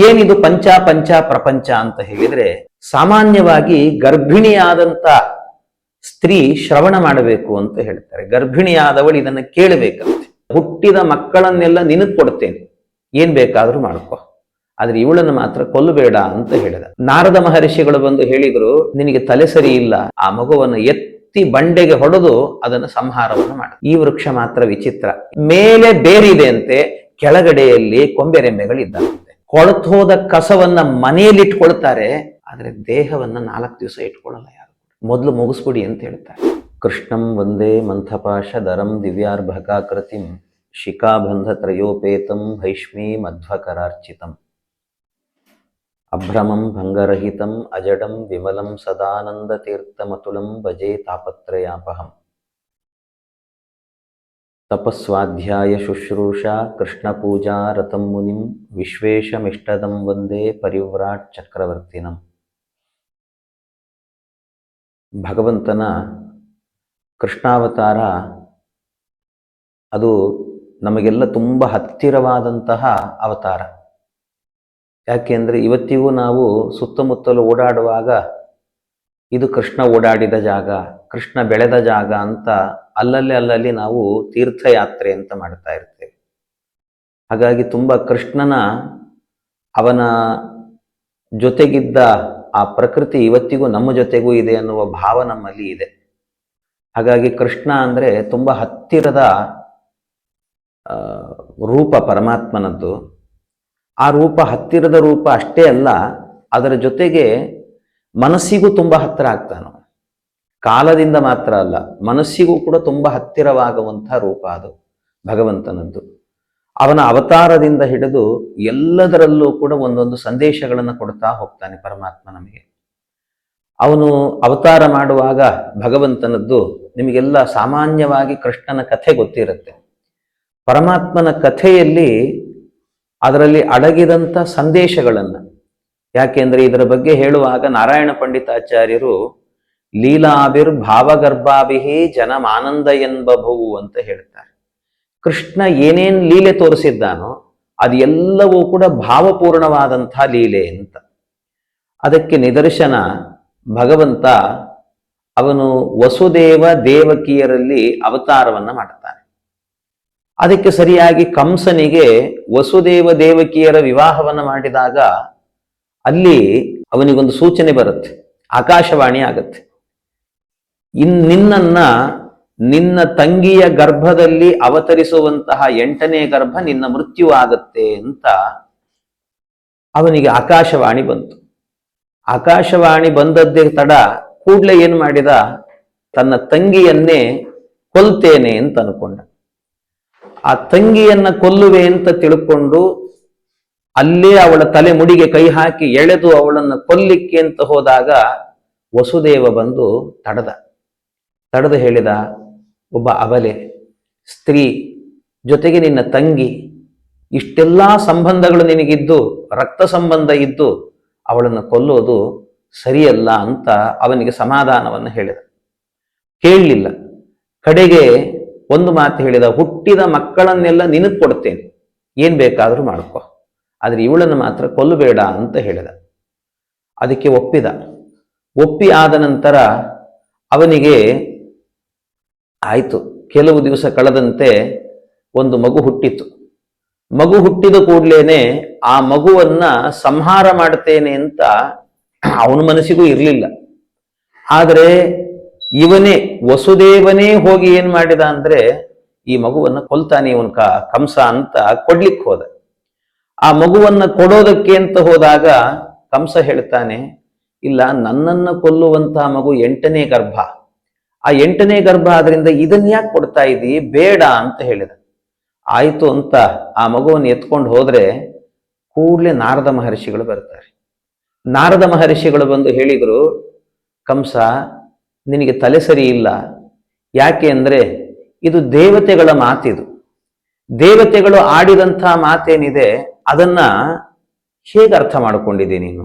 ಏನಿದು ಪಂಚ ಪಂಚ ಪ್ರಪಂಚ ಅಂತ ಹೇಳಿದ್ರೆ, ಸಾಮಾನ್ಯವಾಗಿ ಗರ್ಭಿಣಿಯಾದಂತ ಸ್ತ್ರೀ ಶ್ರವಣ ಮಾಡಬೇಕು ಅಂತ ಹೇಳ್ತಾರೆ. ಗರ್ಭಿಣಿಯಾದವಳು ಇದನ್ನ ಕೇಳಬೇಕಂತೆ. ಹುಟ್ಟಿದ ಮಕ್ಕಳನ್ನೆಲ್ಲ ನಿನಗ್ ಕೊಡ್ತೇನೆ, ಏನ್ ಬೇಕಾದ್ರೂ ಮಾಡ್ಕೊ, ಆದ್ರೆ ಇವಳನ್ನು ಮಾತ್ರ ಕೊಲ್ಲಬೇಡ ಅಂತ ಹೇಳಿದ. ನಾರದ ಮಹರ್ಷಿಗಳು ಬಂದು ಹೇಳಿದ್ರು, ನಿನಗೆ ತಲೆ ಸರಿ ಇಲ್ಲ, ಆ ಮಗುವನ್ನು ಎತ್ತಿ ಬಂಡೆಗೆ ಹೊಡೆದು ಅದನ್ನು ಸಂಹಾರವನ್ನು ಮಾಡ. ಈ ವೃಕ್ಷ ಮಾತ್ರ ವಿಚಿತ್ರ, ಮೇಲೆ ಬೇರಿದೆ ಅಂತೆ, ಕೆಳಗಡೆಯಲ್ಲಿ ಕೊಂಬೆರೆಂಬೆಗಳಿದ್ದಂತೆ. ಕೊಳತು ಹೋದ ಕಸವನ್ನ ಮನೆಯಲ್ಲಿ ಇಟ್ಕೊಳ್ತಾರೆ, ಆದ್ರೆ ದೇಹವನ್ನ 4 ದಿವಸ ಇಟ್ಕೊಳ್ಳಲ್ಲ ಯಾರು. ಮೊದಲು ಮುಗಿಸ್ಬಿಡಿ ಅಂತ ಹೇಳ್ತಾರೆ. ಕೃಷ್ಣಂ ವಂದೇ ಮಂಥಪಾಶಧರಂ ದಿವ್ಯಾರ್ಭಕಾಕೃತಿಂ ಶಿಖಾಬಂಧ ತ್ರಯೋಪೇತಂ ಭೈಷ್ಮೀ ಮಧ್ವಕರಾರ್ಚಿತಂ ಅಭ್ರಮಂ ಭಂಗರಹಿತಂ ಅಜಡಂ ವಿಮಲಂ ಸದಾನಂದ ತೀರ್ಥಮತುಲಂ ಭಜೆ ತಾಪತ್ರಯಾಪಹಂ. ತಪಸ್ವಾಧ್ಯಾಯ ಶುಶ್ರೂಷಾ ಕೃಷ್ಣ ಪೂಜಾ ರತಂ ಮುನಿಂ ವಿಶ್ವೇಶಮಿಷ್ಟದಂ ವಂದೇ ಪರಿವ್ರಾಟ್ ಚಕ್ರವರ್ತಿನಂ. ಭಗವಂತನ ಕೃಷ್ಣಾವತಾರ ಅದು ನಮಗೆಲ್ಲ ತುಂಬ ಹತ್ತಿರವಾದಂತಹ ಅವತಾರ. ಯಾಕೆಂದರೆ ಇವತ್ತಿಗೂ ನಾವು ಸುತ್ತಮುತ್ತಲು ಓಡಾಡುವಾಗ ಇದು ಕೃಷ್ಣ ಓಡಾಡಿದ ಜಾಗ, ಕೃಷ್ಣ ಬೆಳೆದ ಜಾಗ ಅಂತ ಅಲ್ಲಲ್ಲಿ ನಾವು ತೀರ್ಥಯಾತ್ರೆ ಅಂತ ಮಾಡ್ತಾ ಇರ್ತೇವೆ. ಹಾಗಾಗಿ ತುಂಬ ಕೃಷ್ಣನ ಅವನ ಜೊತೆಗಿದ್ದ ಆ ಪ್ರಕೃತಿ ಇವತ್ತಿಗೂ ನಮ್ಮ ಜೊತೆಗೂ ಇದೆ ಅನ್ನುವ ಭಾವ ನಮ್ಮಲ್ಲಿ ಇದೆ. ಹಾಗಾಗಿ ಕೃಷ್ಣ ಅಂದರೆ ತುಂಬ ಹತ್ತಿರದ ರೂಪ ಪರಮಾತ್ಮನದ್ದು. ಆ ರೂಪ ಹತ್ತಿರದ ರೂಪ ಅಷ್ಟೇ ಅಲ್ಲ, ಅದರ ಜೊತೆಗೆ ಮನಸ್ಸಿಗೂ ತುಂಬ ಹತ್ತಿರ ಆಗ್ತಾನು. ಕಾಲದಿಂದ ಮಾತ್ರ ಅಲ್ಲ, ಮನಸ್ಸಿಗೂ ಕೂಡ ತುಂಬ ಹತ್ತಿರವಾಗುವಂಥ ರೂಪ ಅದು ಭಗವಂತನದ್ದು. ಅವನ ಅವತಾರದಿಂದ ಹಿಡಿದು ಎಲ್ಲದರಲ್ಲೂ ಕೂಡ ಒಂದೊಂದು ಸಂದೇಶಗಳನ್ನು ಕೊಡ್ತಾ ಹೋಗ್ತಾನೆ ಪರಮಾತ್ಮ ನಮಗೆ. ಅವನು ಅವತಾರ ಮಾಡುವಾಗ ಭಗವಂತನದ್ದು ನಿಮಗೆಲ್ಲ ಸಾಮಾನ್ಯವಾಗಿ ಕೃಷ್ಣನ ಕಥೆ ಗೊತ್ತಿರುತ್ತೆ. ಪರಮಾತ್ಮನ ಕಥೆಯಲ್ಲಿ ಅದರಲ್ಲಿ ಅಡಗಿದಂಥ ಸಂದೇಶಗಳನ್ನು, ಯಾಕೆಂದ್ರೆ ಇದರ ಬಗ್ಗೆ ಹೇಳುವಾಗ ನಾರಾಯಣ ಪಂಡಿತಾಚಾರ್ಯರು ಲೀಲಾಭಿರ್ ಭಾವಗರ್ಭಾಭಿಹಿ ಜನಮಾನಂದ ಎನ್ಬಭುವು ಅಂತ ಹೇಳ್ತಾರೆ. ಕೃಷ್ಣ ಏನೇನು ಲೀಲೆ ತೋರಿಸಿದ್ದಾನೋ ಅದೆಲ್ಲವೂ ಕೂಡ ಭಾವಪೂರ್ಣವಾದಂಥ ಲೀಲೆ ಅಂತ. ಅದಕ್ಕೆ ನಿದರ್ಶನ ಭಗವಂತ ಅವನು ವಸುದೇವ ದೇವಕಿಯರಲ್ಲಿ ಅವತಾರವನ್ನ ಮಾಡ್ತಾನೆ. ಅದಕ್ಕೆ ಸರಿಯಾಗಿ ಕಂಸನಿಗೆ ವಸುದೇವ ದೇವಕಿಯರ ವಿವಾಹವನ್ನು ಮಾಡಿದಾಗ ಅಲ್ಲಿ ಅವನಿಗೊಂದು ಸೂಚನೆ ಬರುತ್ತೆ, ಆಕಾಶವಾಣಿ ಆಗತ್ತೆ. ನಿನ್ನ ತಂಗಿಯ ಗರ್ಭದಲ್ಲಿ ಅವತರಿಸುವಂತಹ 8ನೇ ಗರ್ಭ ನಿನ್ನ ಮೃತ್ಯು ಆಗತ್ತೆ ಅಂತ ಅವನಿಗೆ ಆಕಾಶವಾಣಿ ಬಂತು. ಆಕಾಶವಾಣಿ ಬಂದದ್ದೇ ತಡ, ಕೂಡ್ಲೆ ಏನು ಮಾಡಿದ, ತನ್ನ ತಂಗಿಯನ್ನೇ ಕೊಲ್ತೇನೆ ಅಂತ ಅನ್ಕೊಂಡ. ಆ ತಂಗಿಯನ್ನ ಕೊಲ್ಲುವೆ ಅಂತ ತಿಳ್ಕೊಂಡು ಅಲ್ಲೇ ಅವಳ ತಲೆ ಮುಡಿಗೆ ಕೈ ಹಾಕಿ ಎಳೆದು ಅವಳನ್ನು ಕೊಲ್ಲಿಕ್ಕೆ ಅಂತ ಹೋದಾಗ ವಸುದೇವ ಬಂದು ತಡೆದು ಹೇಳಿದ, ಒಬ್ಬ ಅಬಲೆ ಸ್ತ್ರೀ ಜೊತೆಗೆ ನಿನ್ನ ತಂಗಿ, ಇಷ್ಟೆಲ್ಲ ಸಂಬಂಧಗಳು ನಿನಗಿದ್ದು, ರಕ್ತ ಸಂಬಂಧ ಇದ್ದು ಅವಳನ್ನು ಕೊಲ್ಲೋದು ಸರಿಯಲ್ಲ ಅಂತ ಅವನಿಗೆ ಸಮಾಧಾನವನ್ನು ಹೇಳಿದ. ಕೇಳಲಿಲ್ಲ. ಕಡೆಗೆ ಒಂದು ಮಾತು ಹೇಳಿದ, ಹುಟ್ಟಿದ ಮಕ್ಕಳನ್ನೆಲ್ಲ ನಿನಗ್ ಕೊಡ್ತೇನೆ, ಏನ್ ಬೇಕಾದ್ರೂ ಮಾಡ್ಕೊ, ಆದ್ರೆ ಇವಳನ್ನು ಮಾತ್ರ ಕೊಲ್ಲಬೇಡ ಅಂತ ಹೇಳಿದ. ಅದಕ್ಕೆ ಒಪ್ಪಿ ಆದ ನಂತರ ಅವನಿಗೆ ಆಯ್ತು. ಕೆಲವು ದಿವಸ ಕಳೆದಂತೆ ಒಂದು ಮಗು ಹುಟ್ಟಿತು. ಮಗು ಹುಟ್ಟಿದ ಕೂಡ್ಲೇನೆ ಆ ಮಗುವನ್ನ ಸಂಹಾರ ಮಾಡ್ತೇನೆ ಅಂತ ಅವನ ಮನಸ್ಸಿಗೂ ಇರಲಿಲ್ಲ. ಆದರೆ ಇವನೇ ವಸುದೇವನೇ ಹೋಗಿ ಏನ್ ಮಾಡಿದ ಅಂದ್ರೆ, ಈ ಮಗುವನ್ನ ಕೊಲ್ತಾನೆ ಇವನ್ ಕಂಸ ಅಂತ ಕೊಡ್ಲಿಕ್ಕೆ ಹೋದ. ಆ ಮಗುವನ್ನ ಕೊಡೋದಕ್ಕೆ ಅಂತ ಹೋದಾಗ ಕಂಸ ಹೇಳ್ತಾನೆ, ಇಲ್ಲ, ನನ್ನನ್ನು ಕೊಲ್ಲುವಂತಹ ಮಗು 8ನೇ ಗರ್ಭ, ಆ 8ನೇ ಗರ್ಭ ಆದ್ರಿಂದ ಇದನ್ನ ಯಾಕೆ ಕೊಡ್ತಾ ಇದ್ದೀ, ಬೇಡ ಅಂತ ಹೇಳಿದ. ಆಯ್ತು ಅಂತ ಆ ಮಗುವನ್ನು ಎತ್ಕೊಂಡು ಹೋದ್ರೆ ಕೂಡ್ಲೆ ನಾರದ ಮಹರ್ಷಿಗಳು ಬರ್ತಾರೆ. ನಾರದ ಮಹರ್ಷಿಗಳು ಬಂದು ಹೇಳಿದ್ರು, ಕಂಸ ನಿನಗೆ ತಲೆ ಸರಿ ಇಲ್ಲ. ಯಾಕೆ ಅಂದ್ರೆ ಇದು ದೇವತೆಗಳ ಮಾತಿದು, ದೇವತೆಗಳು ಆಡಿದಂತಹ ಮಾತೇನಿದೆ ಅದನ್ನ ಹೇಗೆ ಅರ್ಥ ಮಾಡಿಕೊಂಡಿದೆ ನೀನು?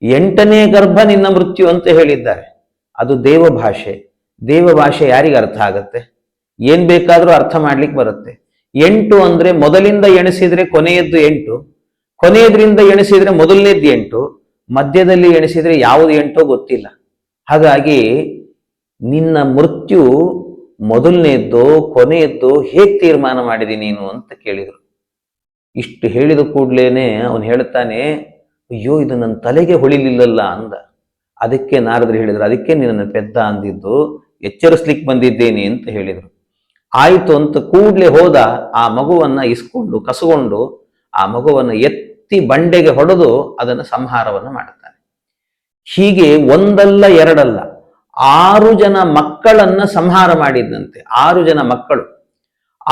8ನೇ ಗರ್ಭ ನಿನ್ನ ಮೃತ್ಯು ಅಂತ ಹೇಳಿದ್ದಾರೆ, ಅದು ದೇವ ಭಾಷೆ ಯಾರಿಗೆ ಅರ್ಥ ಆಗತ್ತೆ? ಏನ್ ಬೇಕಾದ್ರೂ ಅರ್ಥ ಮಾಡ್ಲಿಕ್ಕೆ ಬರುತ್ತೆ. 8 ಅಂದ್ರೆ ಮೊದಲಿಂದ ಎಣಿಸಿದ್ರೆ ಕೊನೆಯದ್ದು 8, ಕೊನೆಯದ್ರಿಂದ ಎಣಿಸಿದ್ರೆ ಮೊದಲನೇದ್ದು 8, ಮಧ್ಯದಲ್ಲಿ ಎಣಿಸಿದ್ರೆ ಯಾವುದು 8 ಗೊತ್ತಿಲ್ಲ. ಹಾಗಾಗಿ ನಿನ್ನ ಮೃತ್ಯು ಮೊದಲನೇದ್ದು ಕೊನೆಯದ್ದು ಹೇಗೆ ತೀರ್ಮಾನ ಮಾಡಿದಿ ನೀನು ಅಂತ ಕೇಳಿದರು. ಇಷ್ಟು ಹೇಳಿದ ಕೂಡ್ಲೇನೆ ಅವನು ಹೇಳ್ತಾನೆ, ಅಯ್ಯೋ ಇದು ನನ್ನ ತಲೆಗೆ ಹೊಳಿಲಿಲ್ಲಲ್ಲ ಅಂದ. ಅದಕ್ಕೆ ನಾರದರು ಹೇಳಿದ್ರು, ಅದಕ್ಕೆ ನಿನ್ನ ಪೆದ್ದ ಅಂದಿದ್ದು, ಎಚ್ಚರಿಸ್ಲಿಕ್ಕೆ ಬಂದಿದ್ದೇನೆ ಅಂತ ಹೇಳಿದರು. ಆಯ್ತು ಅಂತ ಕೂಡ್ಲೆ ಹೋದ. ಆ ಮಗುವನ್ನ ಇಸ್ಕೊಂಡು ಕಸಗೊಂಡು ಆ ಮಗುವನ್ನ ಎತ್ತಿ ಬಂಡೆಗೆ ಹೊಡೆದು ಅದನ್ನು ಸಂಹಾರವನ್ನು ಮಾಡುತ್ತಾನೆ. ಹೀಗೆ ಒಂದಲ್ಲ ಎರಡಲ್ಲ 6 ಜನ ಮಕ್ಕಳನ್ನ ಸಂಹಾರ ಮಾಡಿದಂತೆ. 6 ಜನ ಮಕ್ಕಳು.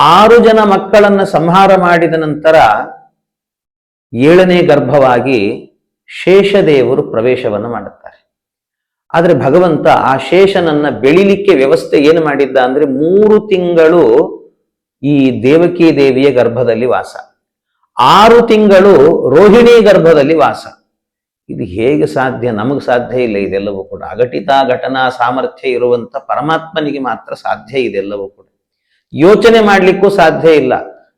6 ಜನ ಮಕ್ಕಳನ್ನ ಸಂಹಾರ ಮಾಡಿದ ನಂತರ 7ನೇ ಗರ್ಭವಾಗಿ ಶೇಷದೇವರು ಪ್ರವೇಶವನ್ನು ಮಾಡುತ್ತಾರೆ. ಆದರೆ ಭಗವಂತ ಆ ಶೇಷನನ್ನ ಬೆಳಿಲಿಕ್ಕೆ ವ್ಯವಸ್ಥೆ ಏನು ಮಾಡಿದ್ದ ಅಂದ್ರೆ 3 ತಿಂಗಳು ಈ ದೇವಕಿ ದೇವಿಯ ಗರ್ಭದಲ್ಲಿ ವಾಸ, 6 ತಿಂಗಳು ರೋಹಿಣಿ ಗರ್ಭದಲ್ಲಿ ವಾಸ. ಇದು ಹೇಗೆ ಸಾಧ್ಯ? ನಮಗೆ ಸಾಧ್ಯ ಇಲ್ಲ ಇದೆಲ್ಲವೂ ಕೂಡ. ಅಘಟಿತ ಘಟನಾ ಸಾಮರ್ಥ್ಯ ಇರುವಂತ ಪರಮಾತ್ಮನಿಗೆ ಮಾತ್ರ ಸಾಧ್ಯ ಇದೆಲ್ಲವೂ ಕೂಡ. ಯೋಚನೆ ಮಾಡ್ಲಿಕ್ಕೂ ಸಾಧ್ಯ ಇಲ್ಲ.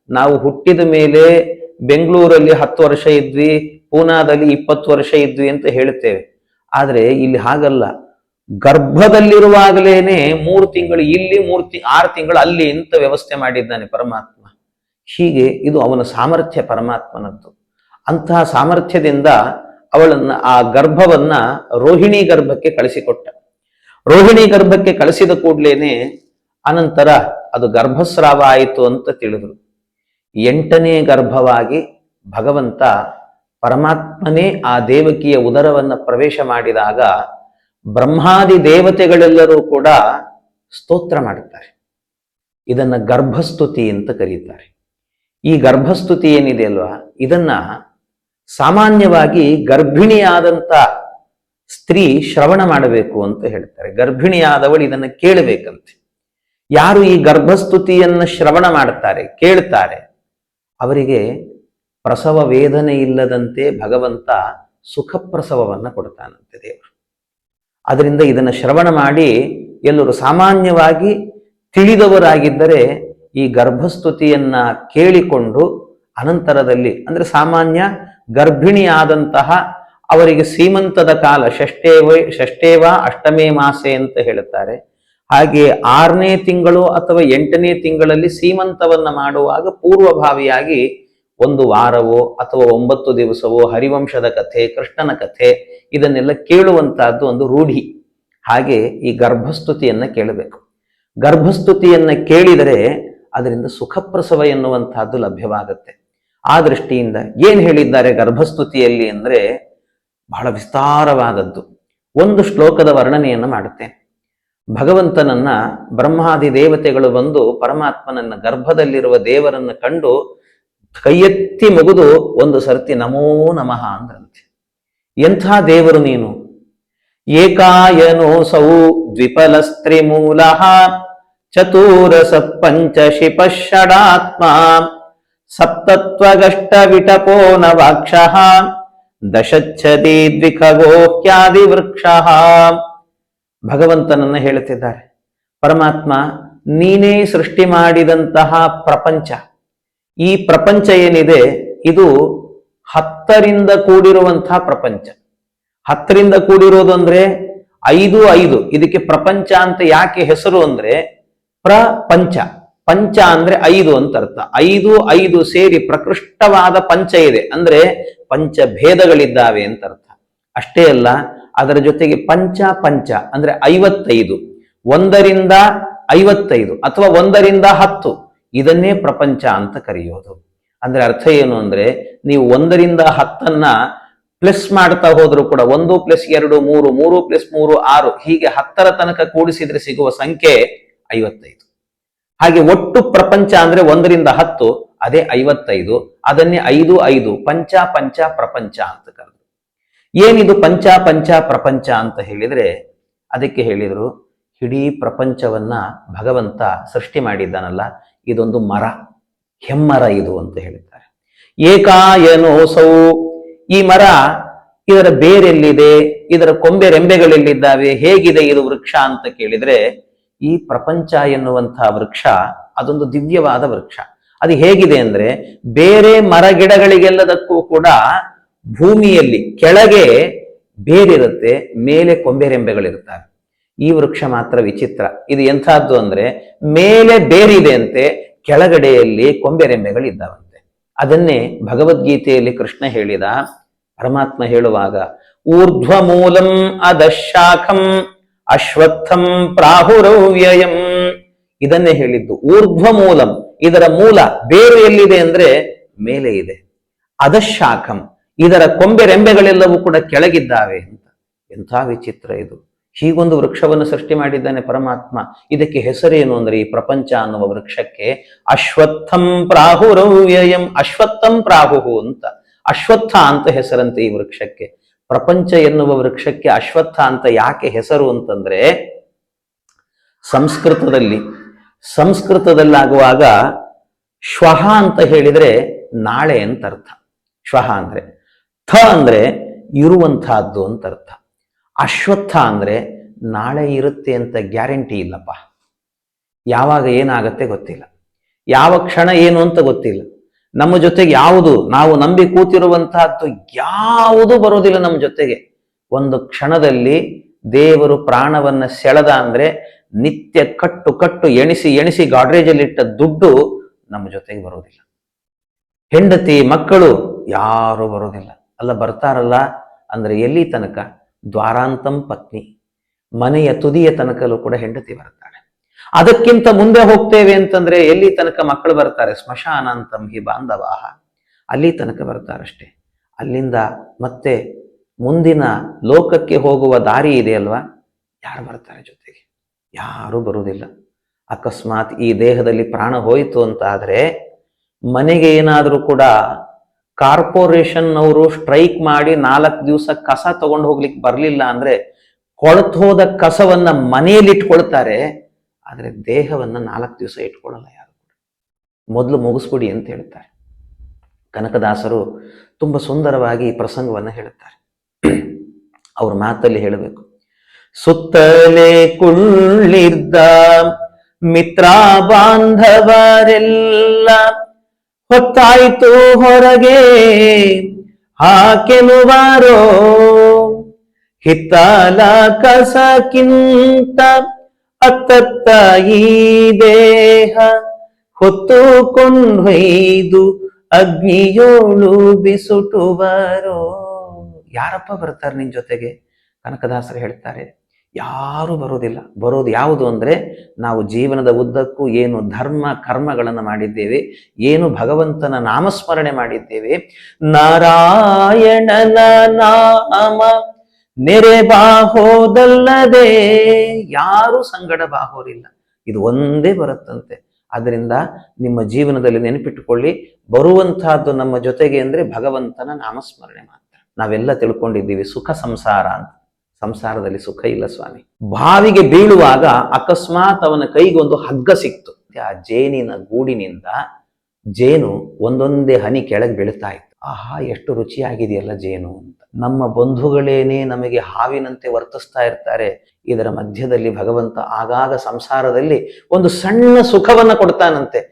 ನಾವು ಹುಟ್ಟಿದ ಮೇಲೆ ಬೆಂಗಳೂರಲ್ಲಿ 10 ವರ್ಷ ಇದ್ವಿ, ಪೂನಾದಲ್ಲಿ 20 ವರ್ಷ ಇದ್ವಿ ಅಂತ ಹೇಳ್ತೇವೆ. ಆದ್ರೆ ಇಲ್ಲಿ ಹಾಗಲ್ಲ. ಗರ್ಭದಲ್ಲಿರುವಾಗಲೇನೆ 3 ತಿಂಗಳು ಇಲ್ಲಿ 6 ತಿಂಗಳು ಅಲ್ಲಿ ಅಂತ ವ್ಯವಸ್ಥೆ ಮಾಡಿದ್ದಾನೆ ಪರಮಾತ್ಮ. ಹೀಗೆ ಇದು ಅವನ ಸಾಮರ್ಥ್ಯ ಪರಮಾತ್ಮನದ್ದು. ಅಂತಹ ಸಾಮರ್ಥ್ಯದಿಂದ ಅವಳನ್ನ ಆ ಗರ್ಭವನ್ನ ರೋಹಿಣಿ ಗರ್ಭಕ್ಕೆ ಕಳಿಸಿಕೊಟ್ಟ. ರೋಹಿಣಿ ಗರ್ಭಕ್ಕೆ ಕಳಿಸಿದ ಕೂಡ್ಲೇನೆ ಅನಂತರ ಅದು ಗರ್ಭಸ್ರಾವ ಆಯಿತು ಅಂತ ತಿಳಿದ್ರು. 8ನೇ ಗರ್ಭವಾಗಿ ಭಗವಂತ ಪರಮಾತ್ಮನೇ ಆ ದೇವಕಿಯ ಉದರವನ್ನ ಪ್ರವೇಶ ಮಾಡಿದಾಗ ಬ್ರಹ್ಮಾದಿ ದೇವತೆಗಳೆಲ್ಲರೂ ಕೂಡ ಸ್ತೋತ್ರ ಮಾಡುತ್ತಾರೆ. ಇದನ್ನ ಗರ್ಭಸ್ತುತಿ ಅಂತ ಕರೀತಾರೆ. ಈ ಗರ್ಭಸ್ತುತಿ ಏನಿದೆ ಅಲ್ವಾ, ಇದನ್ನ ಸಾಮಾನ್ಯವಾಗಿ ಗರ್ಭಿಣಿಯಾದಂತ ಸ್ತ್ರೀ ಶ್ರವಣ ಮಾಡಬೇಕು ಅಂತ ಹೇಳ್ತಾರೆ. ಗರ್ಭಿಣಿಯಾದವಳು ಇದನ್ನು ಕೇಳಬೇಕಂತೆ. ಯಾರು ಈ ಗರ್ಭಸ್ತುತಿಯನ್ನು ಶ್ರವಣ ಮಾಡ್ತಾರೆ, ಕೇಳ್ತಾರೆ, ಅವರಿಗೆ ಪ್ರಸವ ವೇದನೆ ಇಲ್ಲದಂತೆ ಭಗವಂತ ಸುಖ ಪ್ರಸವವನ್ನು ಕೊಡ್ತಾನಂತೆ ದೇವರು. ಅದರಿಂದ ಇದನ್ನು ಶ್ರವಣ ಮಾಡಿ ಎಲ್ಲರೂ ಸಾಮಾನ್ಯವಾಗಿ ತಿಳಿದವರಾಗಿದ್ದರೆ ಈ ಗರ್ಭಸ್ತುತಿಯನ್ನ ಕೇಳಿಕೊಂಡು ಅನಂತರದಲ್ಲಿ ಅಂದ್ರೆ ಸಾಮಾನ್ಯ ಗರ್ಭಿಣಿಯಾದಂತಹ ಅವರಿಗೆ ಸೀಮಂತದ ಕಾಲ ಷಷ್ಠೇವ ಅಷ್ಟಮೇ ಮಾಸೆ ಅಂತ ಹೇಳುತ್ತಾರೆ. ಹಾಗೆ 6ನೇ ತಿಂಗಳು ಅಥವಾ 8ನೇ ತಿಂಗಳಲ್ಲಿ ಸೀಮಂತವನ್ನ ಮಾಡುವಾಗ ಪೂರ್ವಭಾವಿಯಾಗಿ 1 ವಾರವೋ ಅಥವಾ 9 ದಿವಸವೋ ಹರಿವಂಶದ ಕಥೆ, ಕೃಷ್ಣನ ಕಥೆ ಇದನ್ನೆಲ್ಲ ಕೇಳುವಂತಹದ್ದು ಒಂದು ರೂಢಿ. ಹಾಗೆ ಈ ಗರ್ಭಸ್ತುತಿಯನ್ನ ಕೇಳಬೇಕು. ಗರ್ಭಸ್ತುತಿಯನ್ನ ಕೇಳಿದರೆ ಅದರಿಂದ ಸುಖಪ್ರಸವ ಎನ್ನುವಂತಹದ್ದು ಲಭ್ಯವಾಗುತ್ತೆ. ಆ ದೃಷ್ಟಿಯಿಂದ ಏನ್ ಹೇಳಿದ್ದಾರೆ ಗರ್ಭಸ್ತುತಿಯಲ್ಲಿ ಅಂದ್ರೆ ಬಹಳ ವಿಸ್ತಾರವಾದದ್ದು. ಒಂದು ಶ್ಲೋಕದ ವರ್ಣನೆಯನ್ನು ಮಾಡುತ್ತೇನೆ. ಭಗವಂತನನ್ನ ಬ್ರಹ್ಮಾದಿ ದೇವತೆಗಳು ಬಂದು ಪರಮಾತ್ಮನನ್ನ ಗರ್ಭದಲ್ಲಿರುವ ದೇವರನ್ನ ಕಂಡು ಕೈಯೆತ್ತಿ ಮುಗಿದು ಒಂದು ಸರ್ತಿ ನಮೋ ನಮಃ ಅಂದ್ರಂತೆ. ಎಂಥ ದೇವರು ನೀನು! ಏಕಾಯನೋಸೌ ದ್ವಿಪಲಸ್ತ್ರಿಮೂಲ ಚತುರಸ ಪಂಚ ಶಿಪಷಡಾತ್ಮ ಸಪ್ತತ್ವಗಷ್ಟ ವಿಟಪೋ ನವಾಕ್ಷಃ ದಶಚ್ಛದಿ ದ್ವಿಖಗೋಹ್ಯಾದಿ ವೃಕ್ಷಃ. ಭಗವಂತನನ್ನ ಹೇಳುತ್ತಿದ್ದಾರೆ. ಪರಮಾತ್ಮ ನೀನೇ ಸೃಷ್ಟಿ ಮಾಡಿದಂತಹ ಪ್ರಪಂಚ, ಈ ಪ್ರಪಂಚ ಏನಿದೆ ಇದು 10ರಿಂದ ಕೂಡಿರುವಂತಹ ಪ್ರಪಂಚ. 10ರಿಂದ ಕೂಡಿರೋದು ಅಂದ್ರೆ 5 ಇದಕ್ಕೆ ಪ್ರಪಂಚ ಅಂತ ಯಾಕೆ ಹೆಸರು ಅಂದ್ರೆ ಪ್ರಪಂಚ, ಪಂಚ ಅಂದ್ರೆ 5 ಅಂತ ಅರ್ಥ. 5 ಸೇರಿ ಪ್ರಕೃಷ್ಟವಾದ ಪಂಚ ಇದೆ ಅಂದ್ರೆ ಪಂಚಭೇದಗಳಿದ್ದಾವೆ ಅಂತ ಅರ್ಥ. ಅಷ್ಟೇ ಅಲ್ಲ, ಅದರ ಜೊತೆಗೆ ಪಂಚ ಅಂದ್ರೆ 55, 1ರಿಂದ 55 ಅಥವಾ 1ರಿಂದ 10 ಇದನ್ನೇ ಪ್ರಪಂಚ ಅಂತ ಕರೆಯೋದು. ಅಂದ್ರೆ ಅರ್ಥ ಏನು ಅಂದ್ರೆ ನೀವು 1ರಿಂದ 10 ಪ್ಲಸ್ ಮಾಡ್ತಾ ಹೋದ್ರು ಕೂಡ 1 + 2 3, 3 + 3 6 ಹೀಗೆ 10ರ ತನಕ ಕೂಡಿಸಿದ್ರೆ ಸಿಗುವ ಸಂಖ್ಯೆ 55. ಹಾಗೆ ಒಟ್ಟು ಪ್ರಪಂಚ ಅಂದ್ರೆ 1ರಿಂದ 10 ಅದೇ 55. ಅದನ್ನೇ 5 ಪಂಚ ಪ್ರಪಂಚ ಅಂತ ಕರೆದು. ಏನಿದು ಪಂಚ ಪ್ರಪಂಚ ಅಂತ ಹೇಳಿದ್ರೆ ಅದಕ್ಕೆ ಹೇಳಿದ್ರು, ಇಡೀ ಪ್ರಪಂಚವನ್ನ ಭಗವಂತ ಸೃಷ್ಟಿ ಮಾಡಿದ್ದಾನಲ್ಲ, ಇದೊಂದು ಮರ, ಹೆಮ್ಮರ ಇದು ಅಂತ ಹೇಳ್ತಾರೆ. ಏಕಾಯನೋಸೌ, ಈ ಮರ ಇದರ ಬೇರೆಲ್ಲಿದೆ, ಇದರ ಕೊಂಬೆ ರೆಂಬೆಗಳೆಲ್ಲಿದ್ದಾವೆ, ಹೇಗಿದೆ ಇದು ವೃಕ್ಷ ಅಂತ ಕೇಳಿದ್ರೆ ಈ ಪ್ರಪಂಚ ಎನ್ನುವಂತಹ ವೃಕ್ಷ ಅದೊಂದು ದಿವ್ಯವಾದ ವೃಕ್ಷ. ಅದು ಹೇಗಿದೆ ಅಂದ್ರೆ ಬೇರೆ ಮರ ಗಿಡಗಳಿಗೆಲ್ಲದಕ್ಕೂ ಕೂಡ ಭೂಮಿಯಲ್ಲಿ ಕೆಳಗೆ ಬೇರಿರುತ್ತೆ, ಮೇಲೆ ಕೊಂಬೆರೆಂಬೆಗಳಿರ್ತವೆ. ಈ ವೃಕ್ಷ ಮಾತ್ರ ವಿಚಿತ್ರ. ಇದು ಎಂಥದ್ದು ಅಂದ್ರೆ ಮೇಲೆ ಬೇರಿದೆ ಅಂತೆ, ಕೆಳಗಡೆಯಲ್ಲಿ ಕೊಂಬೆರೆಂಬೆಗಳಿದ್ದಾವಂತೆ. ಅದನ್ನೇ ಭಗವದ್ಗೀತೆಯಲ್ಲಿ ಕೃಷ್ಣ ಹೇಳಿದ. ಪರಮಾತ್ಮ ಹೇಳುವಾಗ ಊರ್ಧ್ವ ಮೂಲಂ ಅಧಶಾಖಂ ಅಶ್ವತ್ಥಂ ಪ್ರಾಹುರವ್ಯಯಂ, ಇದನ್ನೇ ಹೇಳಿದ್ದು. ಊರ್ಧ್ವ ಮೂಲಂ, ಇದರ ಮೂಲ ಬೇರು ಎಲ್ಲಿದೆ ಅಂದ್ರೆ ಮೇಲೆ ಇದೆ. ಅಧಶಾಖಂ, ಇದರ ಕೊಂಬೆರೆಂಬೆಗಳೆಲ್ಲವೂ ಕೂಡ ಕೆಳಗಿದ್ದಾವೆ ಅಂತ. ಎಂಥ ವಿಚಿತ್ರ ಇದು. ಹೀಗೊಂದು ವೃಕ್ಷವನ್ನು ಸೃಷ್ಟಿ ಮಾಡಿದ್ದಾನೆ ಪರಮಾತ್ಮ. ಇದಕ್ಕೆ ಹೆಸರೇನು ಅಂದ್ರೆ ಈ ಪ್ರಪಂಚ ಅನ್ನುವ ವೃಕ್ಷಕ್ಕೆ ಅಶ್ವತ್ಥಂ ಪ್ರಾಹುರವ್ಯಯಂ, ಅಶ್ವತ್ಥಂ ಪ್ರಾಹುಹು ಅಂತ, ಅಶ್ವತ್ಥ ಅಂತ ಹೆಸರಂತೆ ಈ ವೃಕ್ಷಕ್ಕೆ. ಪ್ರಪಂಚ ಎನ್ನುವ ವೃಕ್ಷಕ್ಕೆ ಅಶ್ವತ್ಥ ಅಂತ ಯಾಕೆ ಹೆಸರು ಅಂತಂದ್ರೆ ಸಂಸ್ಕೃತದಲ್ಲಾಗುವಾಗ ಶ್ವಹ ಅಂತ ಹೇಳಿದ್ರೆ ನಾಳೆ ಅಂತ ಅರ್ಥ. ಶ್ವಹ ಅಂದ್ರೆ ಥ ಅಂದ್ರೆ ಇರುವಂತಹದ್ದು ಅಂತ ಅರ್ಥ. ಅಶ್ವತ್ಥ ಅಂದ್ರೆ ನಾಳೆ ಇರುತ್ತೆ ಅಂತ ಗ್ಯಾರಂಟಿ ಇಲ್ಲಪ್ಪ. ಯಾವಾಗ ಏನಾಗತ್ತೆ ಗೊತ್ತಿಲ್ಲ, ಯಾವ ಕ್ಷಣ ಏನು ಅಂತ ಗೊತ್ತಿಲ್ಲ. ನಮ್ಮ ಜೊತೆಗೆ ಯಾವುದು ನಾವು ನಂಬಿ ಕೂತಿರುವಂತಹದ್ದು ಯಾವುದು ಬರೋದಿಲ್ಲ ನಮ್ಮ ಜೊತೆಗೆ. ಒಂದು ಕ್ಷಣದಲ್ಲಿ ದೇವರು ಪ್ರಾಣವನ್ನ ಸೆಳೆದ ಅಂದ್ರೆ ನಿತ್ಯ ಕಟ್ಟು ಎಣಿಸಿ ಗಾಡ್ರೇಜಲ್ಲಿಟ್ಟ ದುಡ್ಡು ನಮ್ಮ ಜೊತೆಗೆ ಬರೋದಿಲ್ಲ. ಹೆಂಡತಿ ಮಕ್ಕಳು ಯಾರು ಬರೋದಿಲ್ಲ. ಅಲ್ಲ ಬರ್ತಾರಲ್ಲ ಅಂದ್ರೆ ಎಲ್ಲಿ ತನಕ? ದ್ವಾರಾಂತಂ ಪತ್ನಿ, ಮನೆಯ ತುದಿಯ ತನಕಲೂ ಕೂಡ ಹೆಂಡತಿ ಬರ್ತಾಳೆ. ಅದಕ್ಕಿಂತ ಮುಂದೆ ಹೋಗ್ತೇವೆ ಅಂತಂದ್ರೆ ಎಲ್ಲಿ ತನಕ ಮಕ್ಕಳು ಬರ್ತಾರೆ? ಸ್ಮಶಾನಾಂತಂ ಹಿ ಬಾಂಧವಾಹ, ಅಲ್ಲಿ ತನಕ ಬರ್ತಾರಷ್ಟೇ. ಅಲ್ಲಿಂದ ಮತ್ತೆ ಮುಂದಿನ ಲೋಕಕ್ಕೆ ಹೋಗುವ ದಾರಿ ಇದೆ ಅಲ್ವಾ, ಯಾರು ಬರ್ತಾರೆ ಜೊತೆಗೆ? ಯಾರು ಬರುವುದಿಲ್ಲ. ಅಕಸ್ಮಾತ್ ಈ ದೇಹದಲ್ಲಿ ಪ್ರಾಣ ಹೋಯಿತು ಅಂತ ಆದ್ರೆ ಮನೆಗೆ ಏನಾದರೂ ಕೂಡ ಕಾರ್ಪೊರೇಷನ್ ಅವರು ಸ್ಟ್ರೈಕ್ ಮಾಡಿ 4 ದಿವಸ ಕಸ ತಗೊಂಡು ಹೋಗ್ಲಿಕ್ಕೆ ಬರಲಿಲ್ಲ ಅಂದ್ರೆ ಕೊಳತು ಹೋದ ಕಸವನ್ನ ಮನೆಯಲ್ಲಿ ಇಟ್ಕೊಳ್ತಾರೆ, ಆದ್ರೆ ದೇಹವನ್ನ 4 ದಿವಸ ಇಟ್ಕೊಳ್ಳಲ್ಲ ಯಾರು. ಮೊದಲು ಮುಗಿಸ್ಬಿಡಿ ಅಂತ ಹೇಳ್ತಾರೆ. ಕನಕದಾಸರು ತುಂಬಾ ಸುಂದರವಾಗಿ ಈ ಪ್ರಸಂಗವನ್ನ ಹೇಳುತ್ತಾರೆ. ಅವ್ರ ಮಾತಲ್ಲಿ ಹೇಳಬೇಕು. ಸುತ್ತಲೇ ಕುಳ್ಳಿದ್ದ ಮಿತ್ರ ಬಾಂಧವರೆಲ್ಲ ಹೊತ್ತಾಯ್ತು ಹೊರಗೆ ಹಾಕೆನುವಾರೋ, ಹಿತ್ತಲ ಕಸಕ್ಕಿಂತ ಅತ್ತತ್ತ ಈ ದೇಹ ಹೊತ್ತುಕೊಂಡೊಯ್ದು ಅಗ್ನಿಯೋಳು ಬಿಸುಟುವರೋ. ಯಾರಪ್ಪ ಬರ್ತಾರೆ ನಿನ್ ಜೊತೆಗೆ? ಕನಕದಾಸರು ಹೇಳ್ತಾರೆ, ಯಾರು ಬರೋದಿಲ್ಲ. ಬರೋದು ಯಾವುದು ಅಂದ್ರೆ ನಾವು ಜೀವನದ ಉದ್ದಕ್ಕೂ ಏನು ಧರ್ಮ ಕರ್ಮಗಳನ್ನು ಮಾಡಿದ್ದೇವೆ, ಏನು ಭಗವಂತನ ನಾಮಸ್ಮರಣೆ ಮಾಡಿದ್ದೇವೆ, ನಾರಾಯಣನ ನಾಮ ನೆರೆ ಬಾಹೋದಲ್ಲದೆ ಯಾರು ಸಂಗಡ ಬಾಹೋರಿಲ್ಲ. ಇದು ಒಂದೇ ಬರುತ್ತಂತೆ. ಅದರಿಂದ ನಿಮ್ಮ ಜೀವನದಲ್ಲಿ ನೆನಪಿಟ್ಟುಕೊಳ್ಳಿ, ಬರುವಂತಹದ್ದು ನಮ್ಮ ಜೊತೆಗೆ ಅಂದ್ರೆ ಭಗವಂತನ ನಾಮಸ್ಮರಣೆ ಮಾತ್ರ. ನಾವೆಲ್ಲ ತಿಳ್ಕೊಂಡಿದ್ದೀವಿ ಸುಖ ಸಂಸಾರ ಅಂತ. ಸಂಸಾರದಲ್ಲಿ ಸುಖ ಇಲ್ಲ ಸ್ವಾಮಿ. ಬಾವಿಗೆ ಬೀಳುವಾಗ ಅಕಸ್ಮಾತ್ ಅವನ ಕೈಗೊಂದು ಹಗ್ಗ ಸಿಕ್ತು. ಆ ಜೇನಿನ ಗೂಡಿನಿಂದ ಜೇನು ಒಂದೊಂದೇ ಹನಿ ಕೆಳಗೆ ಬೀಳ್ತಾ ಇತ್ತು. ಆಹಾ, ಎಷ್ಟು ರುಚಿಯಾಗಿದೆಯಲ್ಲ ಜೇನು ಅಂತ. ನಮ್ಮ ಬಂಧುಗಳೇನೇ ನಮಗೆ ಹಾವಿನಂತೆ ವರ್ತಿಸ್ತಾ ಇರ್ತಾರೆ, ಇದರ ಮಧ್ಯದಲ್ಲಿ ಭಗವಂತ ಆಗಾಗ ಸಂಸಾರದಲ್ಲಿ ಒಂದು ಸಣ್ಣ ಸುಖವನ್ನ ಕೊಡ್ತಾನಂತೆ.